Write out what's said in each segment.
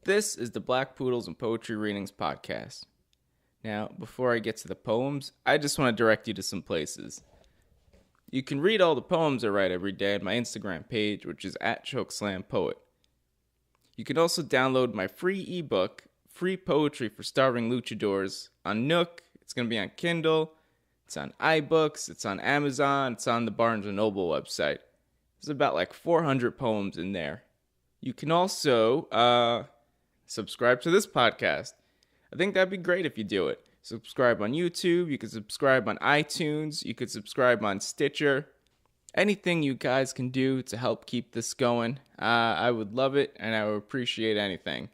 This is the Black Poodles and Poetry Readings podcast. Now, before I get to the poems, I just want to direct you to some places. You can read all the poems I write every day on my Instagram page, which is @ChokeslamPoet. You can also download my free ebook, Free Poetry for Starving Luchadors, on Nook. It's going to be on Kindle. It's on iBooks. It's on Amazon. It's on the Barnes & Noble website. There's about like 400 poems in there. You can also subscribe to this podcast. I think that'd be great if you do it. Subscribe on YouTube. You can subscribe on iTunes. You could subscribe on Stitcher. Anything you guys can do to help keep this going, I would love it, and I would appreciate anything.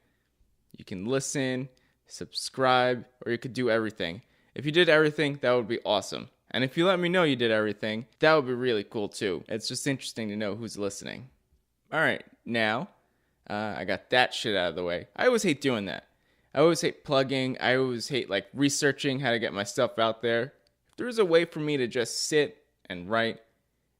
You can listen, subscribe, or you could do everything. If you did everything, that would be awesome. And if you let me know you did everything, that would be really cool too. It's just interesting to know who's listening. All right, now I got that shit out of the way. I always hate doing that. I always hate plugging. I always hate researching how to get my stuff out there. If there was a way for me to just sit and write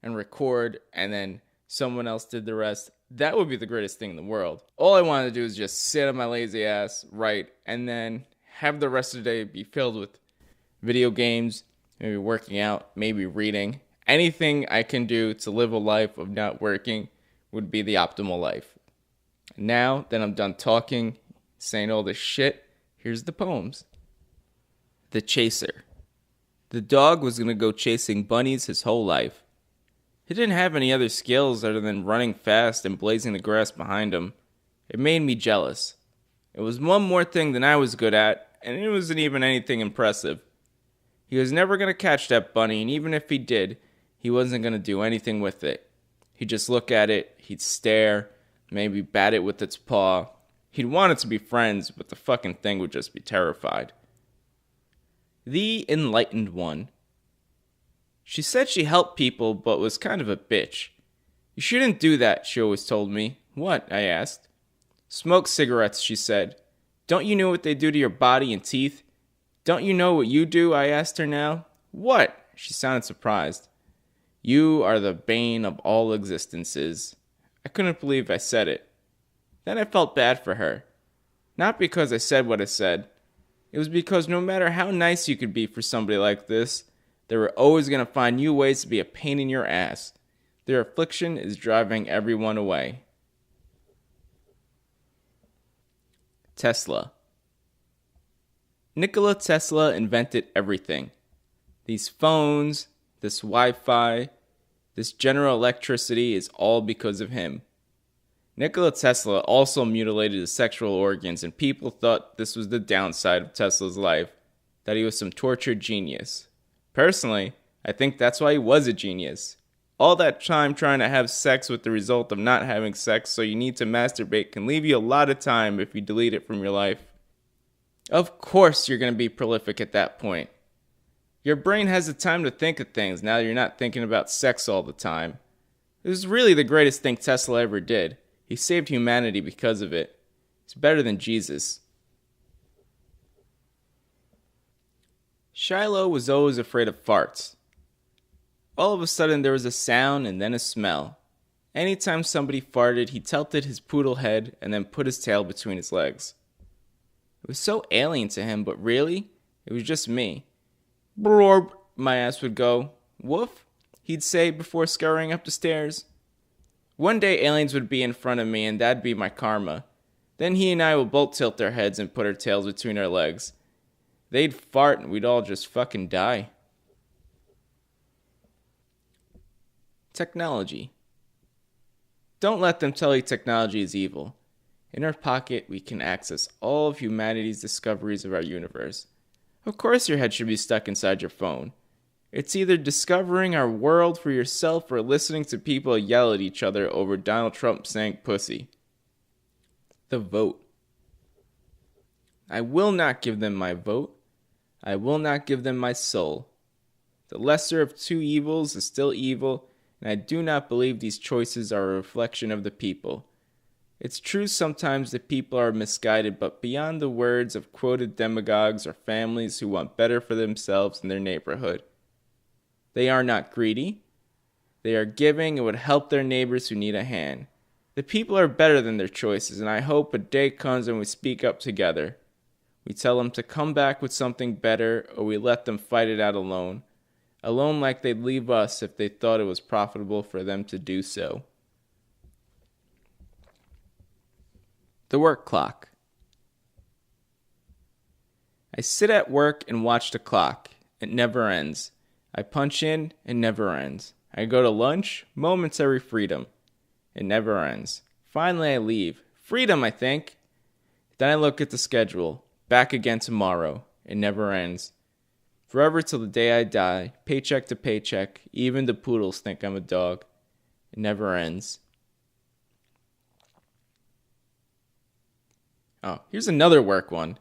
and record and then someone else did the rest, that would be the greatest thing in the world. All I wanted to do is just sit on my lazy ass, write, and then have the rest of the day be filled with video games, maybe working out, maybe reading. Anything I can do to live a life of not working would be the optimal life. Now that I'm done talking, saying all this shit, here's the poems. The Chaser. The dog was going to go chasing bunnies his whole life. He didn't have any other skills other than running fast and blazing the grass behind him. It made me jealous. It was one more thing than I was good at, and it wasn't even anything impressive. He was never going to catch that bunny, and even if he did, he wasn't going to do anything with it. He'd just look at it, he'd stare, maybe bat it with its paw. He'd want it to be friends, but the fucking thing would just be terrified. The Enlightened One. She said she helped people, but was kind of a bitch. You shouldn't do that, she always told me. What? I asked. Smoke cigarettes, she said. Don't you know what they do to your body and teeth? Don't you know what you do? I asked her now. What? She sounded surprised. You are the bane of all existences. I couldn't believe I said it. Then I felt bad for her. Not because I said what I said. It was because no matter how nice you could be for somebody like this, they were always going to find new ways to be a pain in your ass. Their affliction is driving everyone away. Tesla. Nikola Tesla invented everything. These phones, this Wi-Fi, this general electricity is all because of him. Nikola Tesla also mutilated his sexual organs, and people thought this was the downside of Tesla's life, that he was some tortured genius. Personally, I think that's why he was a genius. All that time trying to have sex with the result of not having sex so you need to masturbate can leave you a lot of time if you delete it from your life. Of course you're going to be prolific at that point. Your brain has the time to think of things now that you're not thinking about sex all the time. It was really the greatest thing Tesla ever did. He saved humanity because of it. He's better than Jesus. Shiloh was always afraid of farts. All of a sudden there was a sound and then a smell. Anytime somebody farted, he tilted his poodle head and then put his tail between his legs. It was so alien to him, but really, it was just me. Brorb, my ass would go. Woof, he'd say before scurrying up the stairs. One day aliens would be in front of me and that'd be my karma. Then he and I would both tilt our heads and put our tails between our legs. They'd fart and we'd all just fucking die. Technology. Don't let them tell you technology is evil. In our pocket, we can access all of humanity's discoveries of our universe. Of course your head should be stuck inside your phone. It's either discovering our world for yourself or listening to people yell at each other over Donald Trump saying pussy. The vote. I will not give them my vote. I will not give them my soul. The lesser of two evils is still evil, and I do not believe these choices are a reflection of the people. It's true sometimes that people are misguided, but beyond the words of quoted demagogues are families who want better for themselves and their neighborhood. They are not greedy. They are giving and would help their neighbors who need a hand. The people are better than their choices, and I hope a day comes when we speak up together. We tell them to come back with something better, or we let them fight it out alone. Alone like they'd leave us if they thought it was profitable for them to do so. The work clock. I sit at work and watch the clock. It never ends. I punch in, it never ends. I go to lunch, momentary freedom. It never ends. Finally, I leave. Freedom, I think. Then I look at the schedule. Back again tomorrow. It never ends. Forever till the day I die, paycheck to paycheck. Even the poodles think I'm a dog. It never ends. Oh, here's another work one.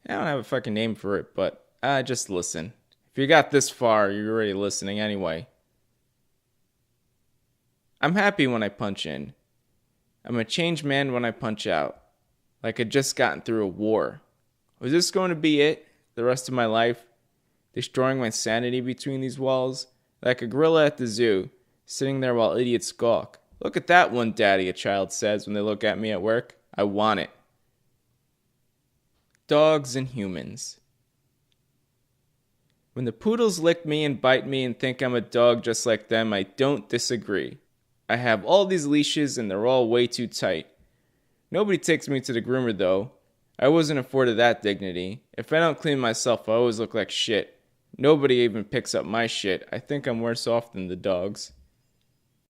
I don't have a fucking name for it, but just listen. If you got this far, you're already listening anyway. I'm happy when I punch in. I'm a changed man when I punch out. Like I'd just gotten through a war. Was this going to be it? The rest of my life? Destroying my sanity between these walls? Like a gorilla at the zoo, sitting there while idiots squawk. Look at that one, Daddy, a child says when they look at me at work. I want it. Dogs and humans. When the poodles lick me and bite me and think I'm a dog just like them, I don't disagree. I have all these leashes and they're all way too tight. Nobody takes me to the groomer though. I wasn't afforded that dignity. If I don't clean myself, I always look like shit. Nobody even picks up my shit. I think I'm worse off than the dogs.